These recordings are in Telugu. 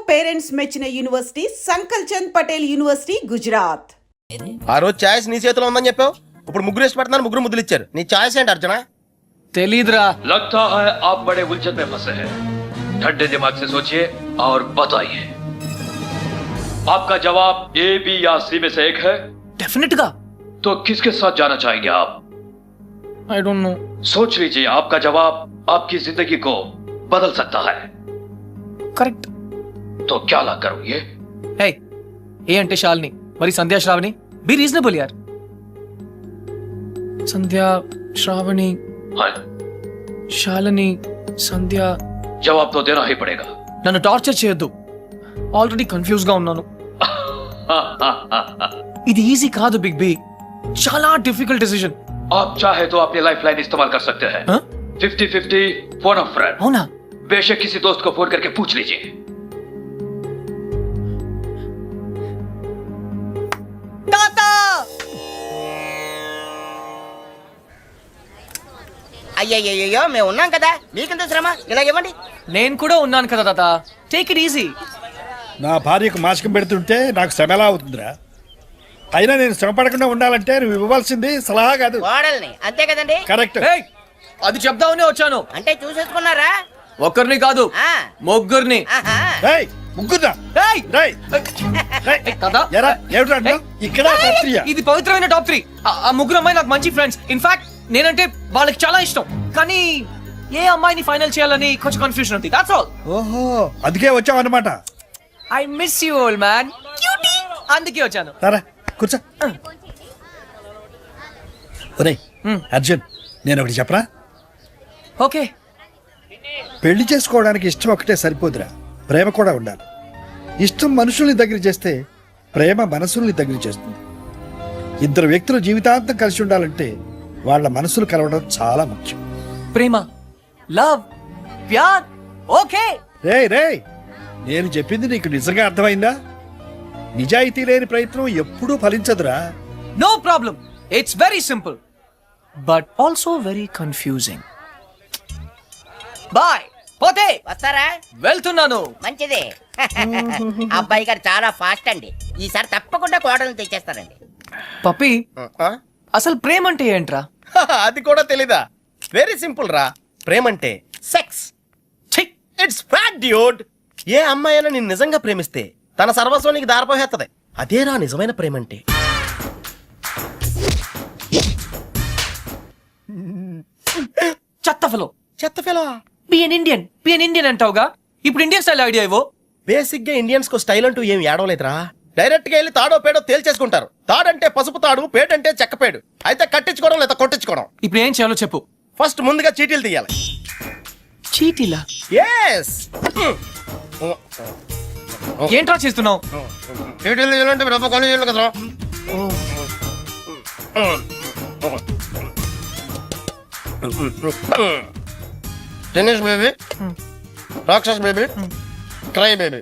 పేరెంట్స్ మెచ్చిన యూనివర్సిటీ సంకల్ చంద్ పటేల్ యూనివర్సిటీ గుజరాత్. ఆ రోజు ఛాయిస్ నీ చేతిలో ఉందని చెప్పావు, ఇప్పుడు ముగ్గురు ఇష్ట పడుతున్నారు, ముగ్గురు ముద్దులు ఇచ్చారు. నీ ఛాయిస్ ఏంటి అర్జున? తెలీదురా. लगता है आप बड़े उलझन में फंसे हैं. ठंडे दिमाग से सोचिए और बताइए. आपका जवाब ए, बी या सी में से एक है. डेफिनेट गा. तो किसके साथ जाना चाहेंगे आप? I don't know. सोच लीजिए, आपका जवाब आपकी जिंदगी को बदल सकता है. करेक्ट. तो क्या ला करोगे? हे, ఏ అంటే శాలిని, మరి సంధ్యా శ్రావణి. బి రీజనబుల్ యార్. సంధ్యా శ్రావణి हाँ, శాలిని సంధ్య. जवाब तो देना ही पड़ेगा. నన్ను టార్చర్ చేయొద్దు, ఆల్రెడీ కన్ఫ్యూజ్ గా ఉన్నాను. ఇది ఈజీ కాదు బిగ్ బి, చాలా డిఫికల్ట్ డిసిజన్. आप चाहे तो अपनी लाइफ लाइन इस्तेमाल कर सकते हैं. 50-50 फोन ऑफ फ्रेंड. అవునా? बेशक किसी दोस्त को फोन करके पूछ लीजिए. అయ్యయ్యో మేము ఉన్నాం కదా, మీకెంత శ్రమ, ఇలా ఇవ్వండి. నేను కూడా ఉన్నాను కదా తాత, టేక్ ఇట్ ఈజీ. నా భార్యకు మాసికం పెడుతుంటే నాకు శ్రమ ఎలా అవుతుందిరా? అయినా నేను శ్రమ పడకుండా ఉండాలంటే నువ్వు ఇవ్వాల్సింది సలహా కాదు, కోడల్ని, అంతే కదండి? కరెక్ట్. ఏయ్, అది చెప్దామనే వచ్చాను. అంటే చూసేసుకున్నారా? ఒక్కరిని కాదు, ఆ. ముగ్గురిని. ఆహా. ఏయ్, ముగ్గురా. ఏయ్, రేయ్, రేయ్. తాత, ఎరా, ఏమిట్రా అంటావ్? ఇక్కడ క్షత్రియ. ఇది పవిత్రమైన టాప్ 3. ఆ ముగ్గురు అమ్మాయి నాకు మంచి ఫ్రెండ్స్. ఇన్ఫాక్ట్ నేనంటే వాళ్ళకి చాలా ఇష్టం, కానీ ఏ అమ్మాయిని ఫైనల్ చేయాలని కొంచెం కన్ఫ్యూజన్ ఉంది. That's all. ఓహో, అందుకే వచ్చావు అన్నమాట. I miss you old man. అందుకే వచ్చాను. సరే కూర్చో. ఒరేయ్ అర్జున్, నేను ఒకటి చెప్పరా? ఓకే. పెళ్లి చేసుకోవడానికి ఇష్టం ఒకటే సరిపోదురా, ప్రేమ కూడా ఉండాలి. ఇష్టం మనుషుల్ని దగ్గర చేస్తే ప్రేమ మనసుల్ని దగ్గర చేస్తుంది. ఇద్దరు వ్యక్తులు జీవితాంతం కలిసి ఉండాలంటే వాళ్ళ మనసులు కలవడం చాలా ముఖ్యం. ప్రేమ, లవ్, ప్యార్. ఓకే. రేయ్ రేయ్, నేను చెప్పింది నీకు నిజంగా అర్థమైందా? నిజాయితీ లేని ప్రయత్నం ఎప్పుడూ ఫలించదురా. No problem, it's very simple but also very confusing. Bye. పోతే వస్తారా? వెళ్తున్నాను. మంచిది. అబ్బాయి గారు చాలా ఫాస్ట్ అండి, ఈసారి తప్పకుండా కోడల్ని తెచ్చేస్తారండి. పప్పి, అసలు ప్రేమ అంటే ఏంట్రా? అది కూడా తెలీదా? వెరీ సింపుల్ రా. ప్రేమ అంటే సెక్స్. It's fact dude. ఏ అమ్మాయి అయినా నిన్ను నిజంగా ప్రేమిస్తే తన సర్వస్వం నీకు దారిపోయేస్తుంది. అదేరా నిజమైన ప్రేమ అంటే. చెత్తఫలో. చెత్తఫెలో. బి ఎన్ ఇండియన్ అంటావుగా, ఇప్పుడు ఇండియన్ స్టైల్ ఐడియా ఇవ్వు. బేసిక్ గా ఇండియన్స్ కు స్టైల్ అంటూ ఏం ఏడవలేదురా. డైరెక్ట్ గా వెళ్ళి తాడో పేడో తేల్చేసుకుంటారు. తాడంటే పసుపు తాడు, పేడంటే చెక్కపేడు. అయితే కట్టించుకోవడం లేదా కొట్టించుకోవడం. ఇప్పుడు ఏం చేయాలో చెప్పు. ఫస్ట్ ముందుగా చీటీలు తీయాలి. చీటీలా? ఎస్. ఏంట్రా చేస్తున్నావు? చీటీలు తీయాలంటే రవ్వ కొని చేయాలి కదరా. టెన్నిస్ బేబీ, రాక్షస్ బేబీ, క్రై బేబీ.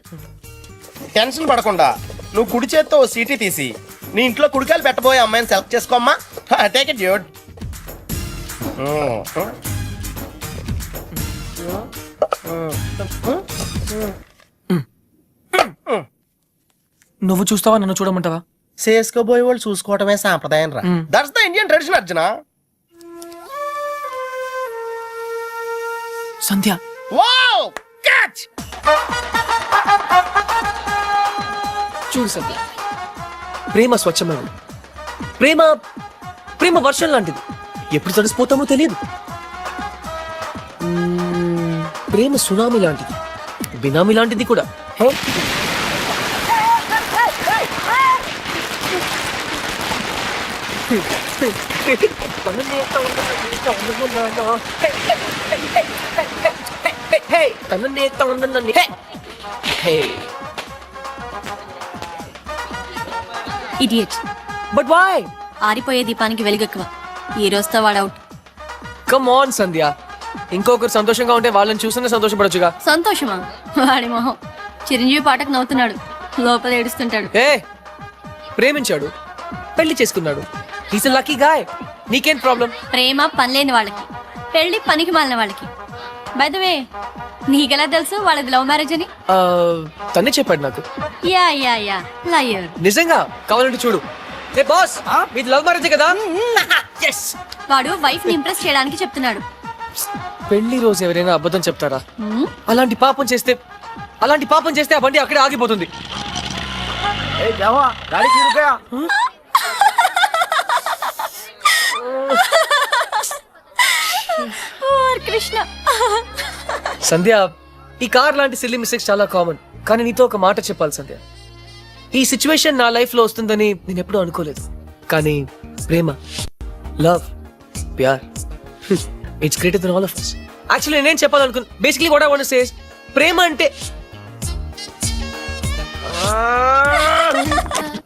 టెన్షన్ పడకుండా నువ్వు కుడి చేత్తో ఓ సీటీ తీసి నీ ఇంట్లో కుడికాయలు పెట్టబోయే అమ్మాయిని సెలెక్ట్ చేసుకోమ్మా. Take it dude. నువ్వు చూస్తావా, నన్ను చూడమంటావా? చేసుకోబోయే వాళ్ళు చూసుకోవటమే సాంప్రదాయం రా. That's the Indian tradition Arjuna. Sandhya. Wow, catch. చూడు సంధ్య, ప్రేమ స్వచ్ఛమైనది. ప్రేమ ప్రేమ వర్షం లాంటిది, ఎప్పుడు తడిసిపోతామో తెలియదు. ప్రేమ సునామీ లాంటిది, బినామీ లాంటిది కూడా. ఇడియట్. But why? ఆరిపోయే దీపానికి వెలుగెక్కువ. ఈ రోజుతో వాడు అవుట్. కమ్ ఆన్ సంధ్య, ఇంకొకరు సంతోషంగా ఉంటే వాళ్ళని చూస్తేనే సంతోషపడొచ్చుగా. సంతోషమా? వాడి మొహం. చిరంజీవి పాటకు నవ్వుతున్నాడు, లోపల ఏడుస్తుంటాడు. ఏ, ప్రేమించాడు, పెళ్లి చేసుకున్నాడు. He's a lucky guy. నీకేం ప్రాబ్లం? ప్రేమ పనిలేని వాళ్ళకి, పెళ్లి పనికి మాలిన వాళ్ళకి. బై ద వే, నీకెలా తెలుసు వాళ్ళది లవ్ మ్యారేజ్ అని? తనే చెప్పాడు నాకు. Yeah yeah yeah liar. నిజంగా కావాలంటే చూడు. ఏ బాస్, మీది లవ్ మ్యారేజ్ కదా? వాడు వైఫ్ ని ఇంప్రెస్ చేయడానికి చెప్తున్నాడు. పెళ్లి రోజు ఎవరైనా అబద్ధం చెప్తారా? అలాంటి పాపం చేస్తే ఆ బండి అక్కడే ఆగిపోతుంది. కృష్ణ. సంధ్య, ఈ కార్ లాంటి సిల్లీ మిస్టేక్స్ చాలా కామన్. కానీ నీతో ఒక మాట చెప్పాలి సంధ్య. ఈ సిచ్యువేషన్ నా లైఫ్ లో వస్తుందని నేను ఎప్పుడూ అనుకోలేదు. కానీ ప్రేమ, లవ్, ప్యార్, it's greater than all of us. Actually నేనేం చెప్పాలనుకున్నా, basically what I want to say is, ప్రేమ అంటే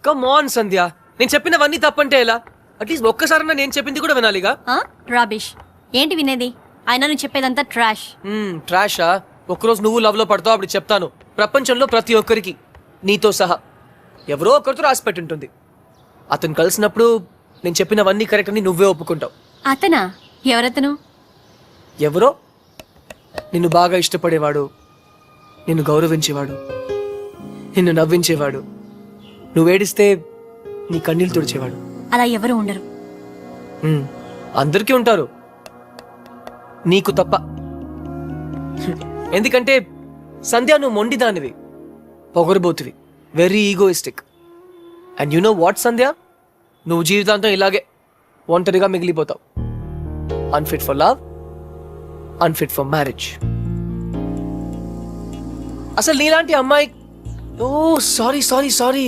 కమ్ ఆన్ సంధ్య, నేను చెప్పినవన్నీ తప్పంటే ఎలా? అట్లీస్ట్ ఒక్కసారన్నా నేను చెప్పింది కూడా వినాలిగా. రాబిష్. ఏంటి వినేది? అయినా నువ్వు చెప్పేదంతా ట్రాష్. ట్రాషా? ఒక్కరోజు నువ్వు లవ్ లో పడతావు, అప్పుడు చెప్తాను. ప్రపంచంలో ప్రతి ఒక్కరికి, నీతో సహా, ఎవరో ఒకరితో రాసి పెట్టుంటుంది. అతను కలిసినప్పుడు నేను చెప్పినవన్నీ కరెక్ట్ అని నువ్వే ఒప్పుకుంటావు. అతనా? ఎవరతను? ఎవరో నిన్ను బాగా ఇష్టపడేవాడు, నిన్ను గౌరవించేవాడు, నిన్ను నవ్వించేవాడు, నువ్వేడిస్తే నీ కన్నీళ్ళు తుడిచేవాడు. అలా ఎవరు ఉండరు. అందరికీ ఉంటారు, నీకు తప్ప. ఎందుకంటే సంధ్య, నువ్వు మొండిదానివి, పొగరబోతువి, very egoistic. And you know what Sandhya, నువ్వు జీవితాంతం ఇలాగే ఒంటరిగా మిగిలిపోతావు. Unfit for love, unfit for marriage. అసలు నీలాంటి అమ్మాయి, ఓ సారీ సారీ సారీ,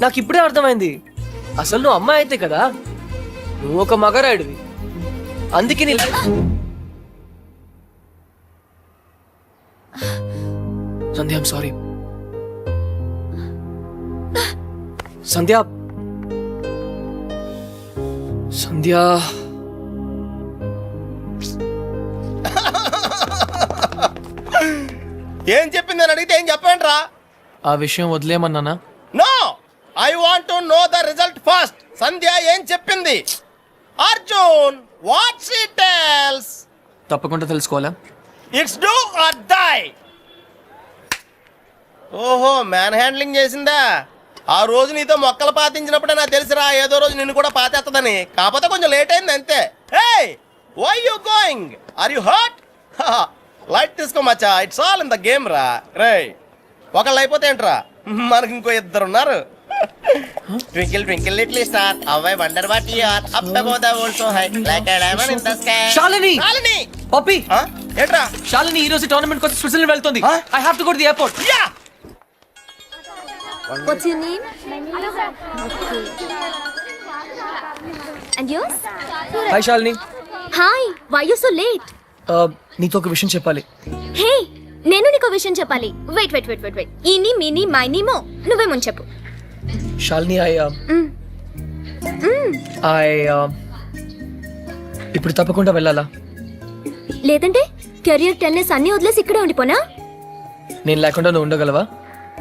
నాకు ఇప్పుడే అర్థమైంది. అసలు నువ్వు అమ్మాయి అయితే కదా, నువ్వు ఒక మగరాయుడివి. అందుకే నీ సంధ్య, ఐమ్ సారీ సంధ్య. సంధ్య, ఏం చెప్పింది అని అడిగితే ఏం చెప్పండి రా? ఆ విషయం వదిలేమన్నానా? No, I want to know the result first. Sandhya ఏం చెప్పింది? Arjun, what she tells? తప్పకుండా తెలుసుకోవాలా? It's do or die. ఓహో, మ్యాన్ హ్యాండ్లింగ్ చేసిందా? ఆ రోజు నీతో మొక్కలు పాతించినప్పుడే నాకు తెలిసిరా ఏదో రోజు నిన్ను కూడా పాతేస్తుందని. కాకపోతే కొంచెం లేట్ అయింది అంతే. Hey, why you going? Are you hurt? Light తీసుకో మచ్చా, it's all in the game రా. రే, ఒకళ్ళు అయిపోతే ఏంట్రా, మనకి ఇంకో ఇద్దరు ఉన్నారు. Twinkle twinkle little star, how I wonder what you are, up above the world so high, like a diamond in the sky. Shalini, Shalini, Pappi, ఏంట్రా? శాలిని ఈ రోజు టోర్నమెంట్ కోసం స్విట్జర్లాండ్ వెళ్తుంది. I have to go to the airport. Yeah. What's your name? Okay. And yours? Hi Shalini. Hi. Why you so late? నీతో ఒక విషయం చెప్పాలి. Hey, నేను నీకు విషయం చెప్పాలి. Wait. ఈని మిని మైని మో. నువ్వే ముందు చెప్పు. శాలిని, ఇప్పుడు తప్పకుండా వెళ్ళాలా? లేదంటే కెరియర్ టెన్నిస్ అన్ని వదిలేసి ఇక్కడే ఉండిపోనా? నేను లేకుండా నువ్వు ఉండగలవా?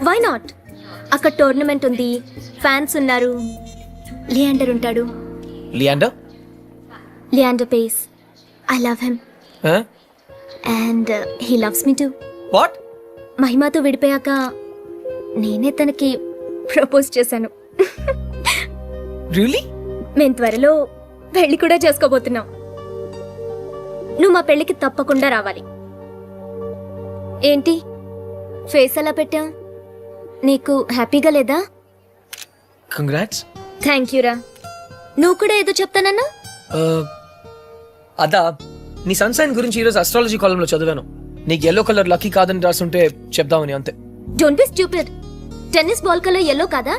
Why not? అక్కడ టోర్నమెంట్ ఉంది, ఫ్యాన్స్ ఉన్నారు, లియాండర్ ఉంటాడు. Leander Paes. I love him and he loves me too. What? మహిమతో విడిపోయాక నేనే తనకి ప్రపోజ్ చేశాను. రియల్లీ? మేము త్వరలో పెళ్లి కూడా చేసుకోబోతున్నాం. నువ్వు మా పెళ్లికి తప్పకుండా రావాలి. ఏంటి ఫేస్ అలా పెట్టా? నీకు హ్యాపీగా లేదా? కంగ్రాట్స్. థ్యాంక్ యూ రా. నువ్వు కూడా ఏదో చెప్తానన్నా? అదా, నీ సన్సైన్ గురించి ఈరోజు అస్ట్రాలజీ కాలంలో చదివాను. నీకు ఎల్లో కలర్ లక్కీ కాదని రాసుంటే చెప్దామని, అంతే. Don't be stupid. Tennis ball colour yellow కాదా?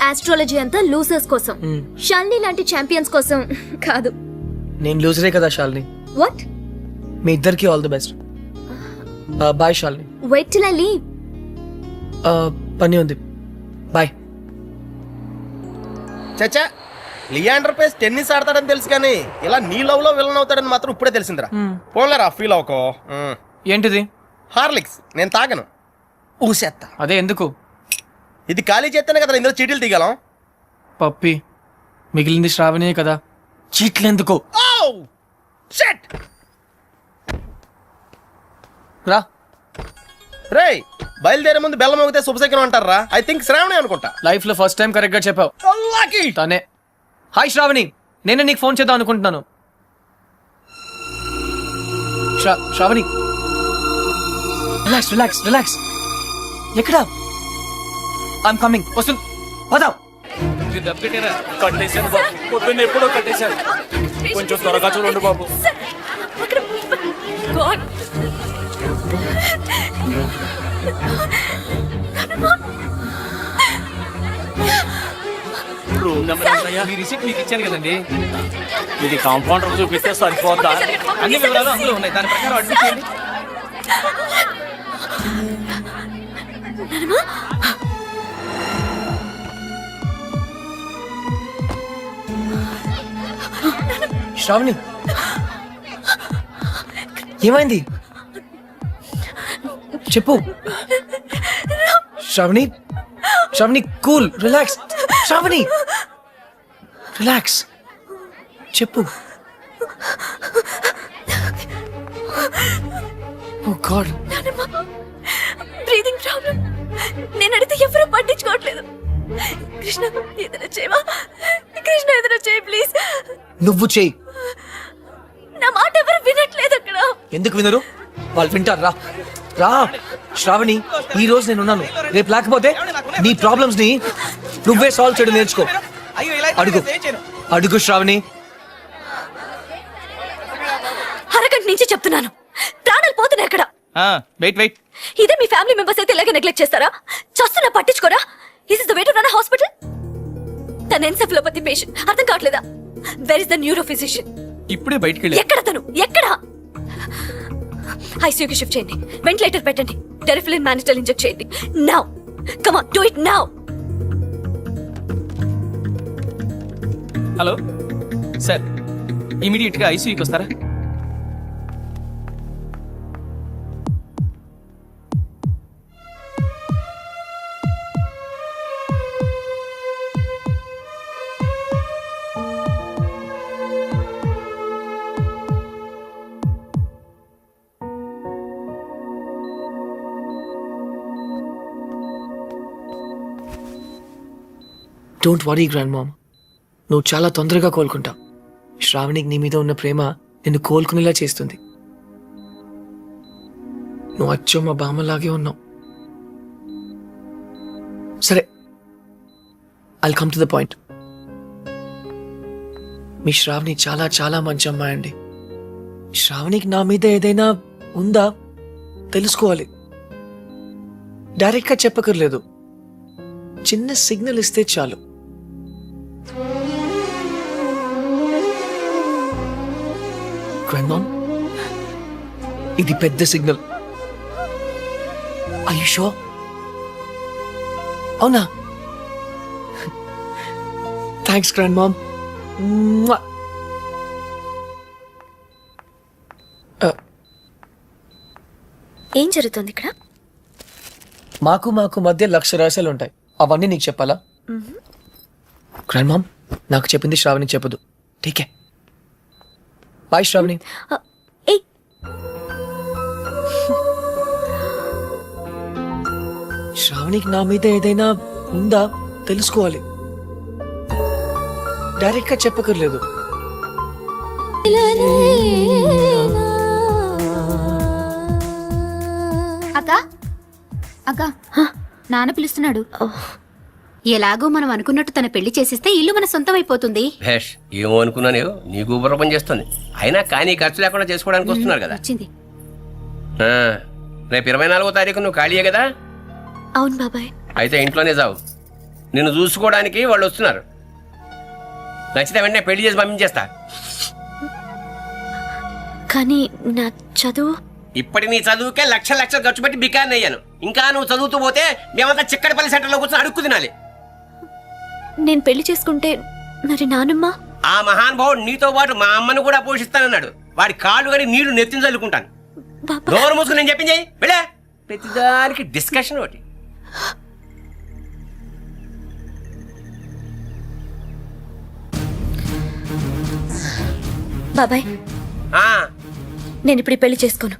ఆస్ట్రాలజీ అంతా లూజర్స్ కోసం, షాలిని లాంటి ఛాంపియన్స్ కోసం కాదు. నేను లూజరే కదా శాలిని. వాట్? మీ ఇద్దరికి all the best. Bye Shalini. Wait till I leave. పని ఉంది, బాయ్. చచ్చా, లియాండర్ పేస్ టెన్నిస్ ఆడతాడని తెలుసు కానీ ఇలా నీ లవ్ లో విలన్ అవుతాడని మాత్రం ఇప్పుడే తెలిసిందిరా. పోన్లేరా, ఫీల్ అవుకో. ఏంటిది? హార్లిక్స్. నేను తాగను, ఊసేత్తా. అదే ఎందుకు? ఇది ఖాళీ చేస్తేనే కదా ఇందులో చీటీలు తీగలం. పప్పి, మిగిలింది శ్రావణే కదా, చీట్లు ఎందుకు? షట్. రా. రేయ్ బయలుదేరే ముందు బెల్లం మోగితే శుభశకరం అంటారా? ఐ థింక్ శ్రావణి అనుకుంటా. లైఫ్ లో ఫస్ట్ టైం కరెక్ట్ గా చెప్పావు. తనే. హాయ్ శ్రావణి, నేనే నీకు ఫోన్ చేద్దాం అనుకుంటున్నాను. Shravani, relax relax relax. ఎక్కడా? I'm coming. వస్తుంది, పదా. కట్టేశాను బాబు, పొద్దున్న ఎప్పుడో కట్టేశాను. కొంచెం త్వరగా చూడండి బాబు. మీ రిసిప్ట్ మీకు ఇచ్చాను కదండి. ఇది కాంపౌండర్ చూపిస్తే సరిపోద్దా? అన్ని వివరాలు అందులో ఉన్నాయి, దాని ప్రకారం అడ్మిట్ చేయండి. శ్రావణి, ఏమైంది చెప్పు. Shravani, Shravani cool, relax. Shravani relax, చెప్పు. Oh god, breathing problem. నేను అడిగితే ఎవరు పట్టించుకోవట్లేదు. కృష్ణ ఏదైనా చేయవా? కృష్ణ ఏదైనా చేయి ప్లీజ్. నువ్వు చెయ్యి. నా మాట ఎవరు వినట్లేదు అక్కడ. ఎందుకు వినరు? వాళ్ళు వింటారు. రా రా శ్రావణి, ఈ రోజు నేను ఉన్నాను, రేపు లేకపోతే నీ ప్రాబ్లమ్స్ ని నువ్వే సాల్వ్ చేయడం నేర్చుకో. అడుగు అడుగు శ్రావణి. అరగంట నుంచి చెప్తున్నాను, ప్రాణాలు పోతున్నాయి అక్కడ. Wait wait. ఇదే మీ ఫ్యామిలీ మెంబర్స్ అయితే ఇలాగే నెగ్లెక్ట్ చేస్తారా? చస్తున్నా పట్టించుకోరా? Is is the way to run hospital? తన ఎన్సెఫలోపతి పేషెంట్, అర్థం కావట్లేదా? Where is the neuro physician? ఇప్పుడే బయటికి వెళ్ళి. ఎక్కడ తను? ఎక్కడ? ఐసీయూకి షిఫ్ట్ చేయండి, వెంటిలేటర్ పెట్టండి, టెరిఫిలిన్ మానిటల్ ఇంజెక్ట్ చేయండి. Now come on, do it now. Hello sir, immediate గా ఐసీయూకి వస్తారా? డోంట్ వరీ గ్రాండ్ మామ్, నువ్వు చాలా తొందరగా కోలుకుంటావు. శ్రావణికి నీ మీద ఉన్న ప్రేమ నిన్ను కోలుకునేలా చేస్తుంది. నువ్వు అచ్చో మా బామ్మలాగే ఉన్నావు. సరే, I'll come to the point. మీ శ్రావణి చాలా చాలా మంచి అమ్మాయి అండి. శ్రావణికి నా మీద ఏదైనా ఉందా తెలుసుకోవాలి. డైరెక్ట్గా చెప్పకర్లేదు, చిన్న సిగ్నల్ ఇస్తే చాలు. గ్రాండ్ మామ్, ఇది పెద్ద సిగ్నల్. Are you sure? అవునా? Thanks grand mom. ఏం జరుగుతుంది ఇక్కడ? మాకు మధ్య లక్ష రహస్యాలు ఉంటాయి, అవన్నీ నీకు చెప్పాలా? గ్రాండ్ మామ్, నాకు చెప్పింది శ్రావణి చెప్పదు. ఠీకే, బాయ్ శ్రావణి. ఏయ్, శ్రావణికి నా మీద ఏదైనా ఉందా తెలుసుకోవాలి. డైరెక్ట్ గా చెప్పకర్లేదు. అక్క అక్క, నాన్న పిలుస్తున్నాడు. ఎలాగో మనం అనుకున్నట్టు తన పెళ్లి చేసిస్తే ఇల్లు మన సొంతం అయిపోతుంది. భేష్, ఏమో అనుకున్నాను, నీకు ఊబర పని చేస్తుంది. అయినా కానీ ఖర్చు లేకుండా చేసుకోవడానికి వస్తున్నారు కదా. వచ్చింది. రేపు 24వ తారీఖు నువ్వు ఖాళీయే కదా? అవును బాబాయ్. అయితే ఇంట్లోనే చావు, నిన్ను చూసుకోవడానికి వాళ్ళు వస్తున్నారు. నచ్చితే వెంటనే పెళ్లి చేసి పంపించేస్తా. కానీ నా చదువు. ఇప్పటి నీ చదువుకే లక్షలు ఖర్చు పెట్టి బికాన్ అయ్యాను. ఇంకా నువ్వు చదువుతూ పోతే మేమంతా చిక్కడపల్లి సెంటర్లో కూర్చొని అడుక్కు తినాలి. నేను పెళ్లి చేసుకుంటే మరి నానమ్మ? ఆ మహానుభావుడు నీతో పాటు మా అమ్మను కూడా పోషిస్తానన్నాడు. వాడి కాళ్ళు గడి నీళ్లు నెత్తిన చల్లుకుంటాను. నోరు మూసుకుని నేను చెప్పింది వెళ్ళే. ప్రతిదానికి డిస్కషన్ ఒకటి. బాబాయ్, నేను ఇప్పుడు పెళ్లి చేసుకోను.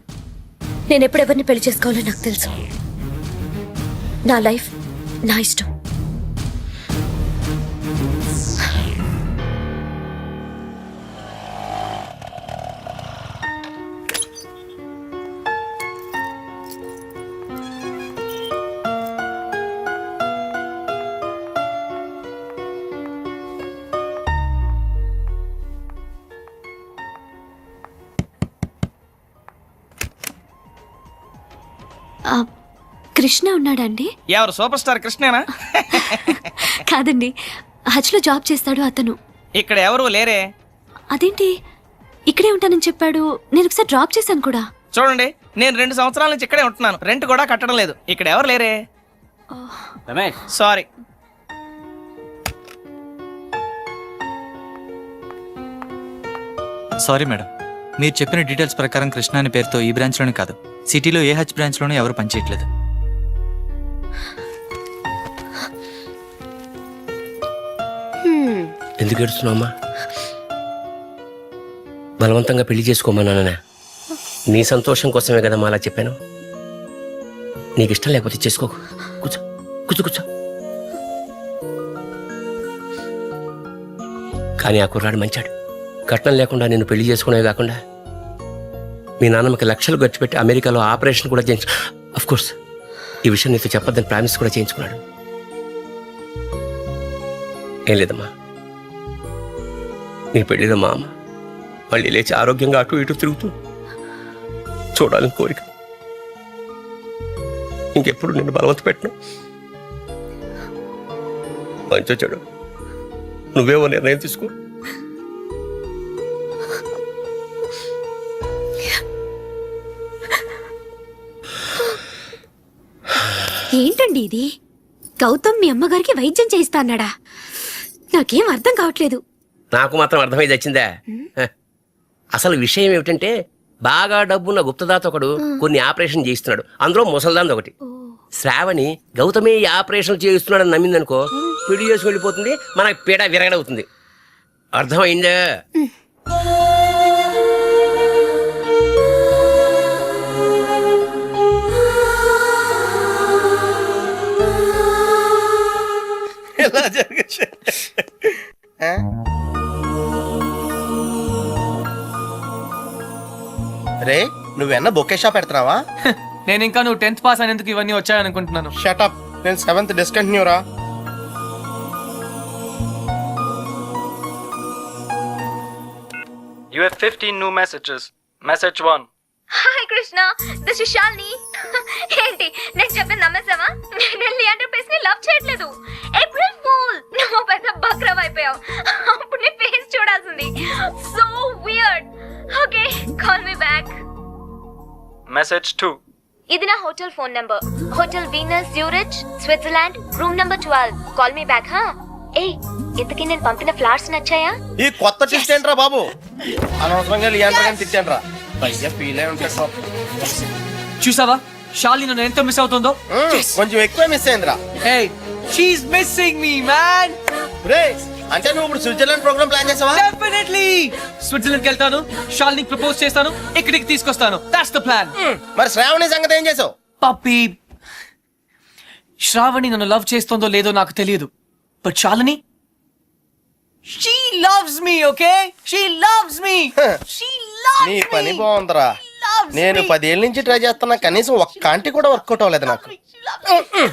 నేను ఎప్పుడెవరిని పెళ్లి చేసుకోవాలో నాకు తెలుసు. నా లైఫ్ నా ఇష్టం. కృష్ణ ఉన్నాడండి? ఎవరు సూపర్ స్టార్ కృష్ణేనా? కాదండి, హజ్లో జాబ్ చేస్తాడు అతను. ఇక్కడ ఎవరు లేరే. అదేంటి ఇక్కడే ఉంటానని చెప్పాడు? నేను ఒకసారి డ్రాప్ చేశాను కూడా. చూడండి, నేను 2 సంవత్సరాల నుంచి ఇక్కడే ఉంటున్నాను, రెంట్ కూడా కట్టడం లేదు. ఇక్కడ ఎవరు లేరే. సారీ. సారీ మేడం, మీరు చెప్పిన డీటెయిల్స్ ప్రకారం కృష్ణ అనే పేరుతో ఈ బ్రాంచ్లోనే కాదు, సిటీలో ఏ హజ్ బ్రాంచ్లోనే ఎవరు పనిచేయట్లేదు. ఎందుకు ఏడుస్తున్నావమ్మా? బలవంతంగా పెళ్లి చేసుకోమన్నానా? నీ సంతోషం కోసమే కదమ్మా అలా చెప్పాను. నీకు ఇష్టం లేకపోతే చేసుకో. కూర్చో కూర్చో కూర్చో. కానీ ఆ కుర్రాడు మంచాడు. కట్నం లేకుండా నేను పెళ్లి చేసుకునేవి కాకుండా మీ నాన్నమ్మకి లక్షలు ఖర్చు పెట్టి అమెరికాలో ఆపరేషన్ కూడా చేయించు. అఫ్ కోర్స్ ఈ విషయం నీతో చెప్పొద్దని ప్రామిస్ కూడా చేయించుకున్నాడు. ఏం లేదమ్మా, నీ పెళ్ళిలో మా అమ్మ మళ్ళీ లేచి ఆరోగ్యంగా అటు ఇటు తిరుగుతూ చూడాలని కోరిక. ఇంకెప్పుడు నిన్ను బలవంత పెట్టను. మంచో చెడు నువ్వేమో నిర్ణయం తీసుకో. ఏంటండి ఇది? గౌతమ్ మీ అమ్మగారికి వైద్యం చేయిస్తా అన్నాడా? నాకేం అర్థం కావట్లేదు. నాకు మాత్రం అర్థమై వచ్చిందా? అసలు విషయం ఏమిటంటే బాగా డబ్బున్న గుప్తదాత ఒకడు కొన్ని ఆపరేషన్ చేయిస్తున్నాడు. అందులో ముసల్దాన్ ఒకటి. శ్రావణి గౌతమే ఈ ఆపరేషన్ చేయిస్తున్నాడని నమ్మిందనుకో, పిడి చేసి వెళ్ళిపోతుంది, మనకి పీడ విరగడవుతుంది. అర్థమైందా? ఇలా జరగచ్చు. రే, నువ్వెన్న బొకే షాప్ పెడుతున్నావా? నేను ఇంకా నువ్వు 10th పాస్ అయినందుకు ఇవన్నీ వచ్చాయనుకుంటున్నాను. షటప్, నేను 7th డిస్కంటిన్యూ రా. You have 15 new messages. Message 1. Hi Krishna, this is Shalini. ఏంటి నేను చెప్పిన నమ్మేసావా? నేను లియాండర్ పేస్ ని లవ్ చేయట్లేదు. ఏప్రిల్ ఫూల్, నువ్వు పెద్ద బక్రవ్ అయిపోయావు. అప్పుడు నీ ఫేస్ చూడాల్సింది. So weird. Okay, call me back. Message 2. ఇది నా hotel phone number. Hotel Venus Zurich, Switzerland, room number 12. Call me back. హా ఏయ్, ఇంతకీ నేను పంపిన ఫ్లవర్స్ నచ్చాయా? ఈ కొత్త ట్విస్ట్ ఏంట్రా బాబు? అనవసరంగా లియాండర్ గాని తిట్టానురా. పైగా ఫీల్ అయి ఉంటాడు. చూసావా శాలిని నన్ను ఎంత మిస్ అవుతుందో? కొంచెం ఎక్కువ మిస్ అయిందిరా. Hey, she's missing me, man. రే, అంటే నువ్వు ఇప్పుడు స్విట్జర్లాండ్ ప్రోగ్రామ్ ప్లాన్ చేసావా? Definitely. స్విట్జర్లాండ్కి వెళ్తాను, శాలినికి ప్రపోజ్ చేస్తాను, ఇక్కడికి తీసుకొస్తాను. That's the plan. మరి శ్రావణి సంగతి ఏం చేసావు? పప్పి, శ్రావణి నన్ను లవ్ చేస్తుందో లేదో నాకు తెలియదు. But Shalini, she loves me, okay? She loves me. She loves నీ me. పని బాగుందిరా. Loves నేను me. 10 ఏళ్ళ నుంచి ట్రై చేస్తున్నా, కనీసం ఒక్క ఆంటీ కూడా వర్కౌట్ అవ్వలేదు నాకు. She loves me.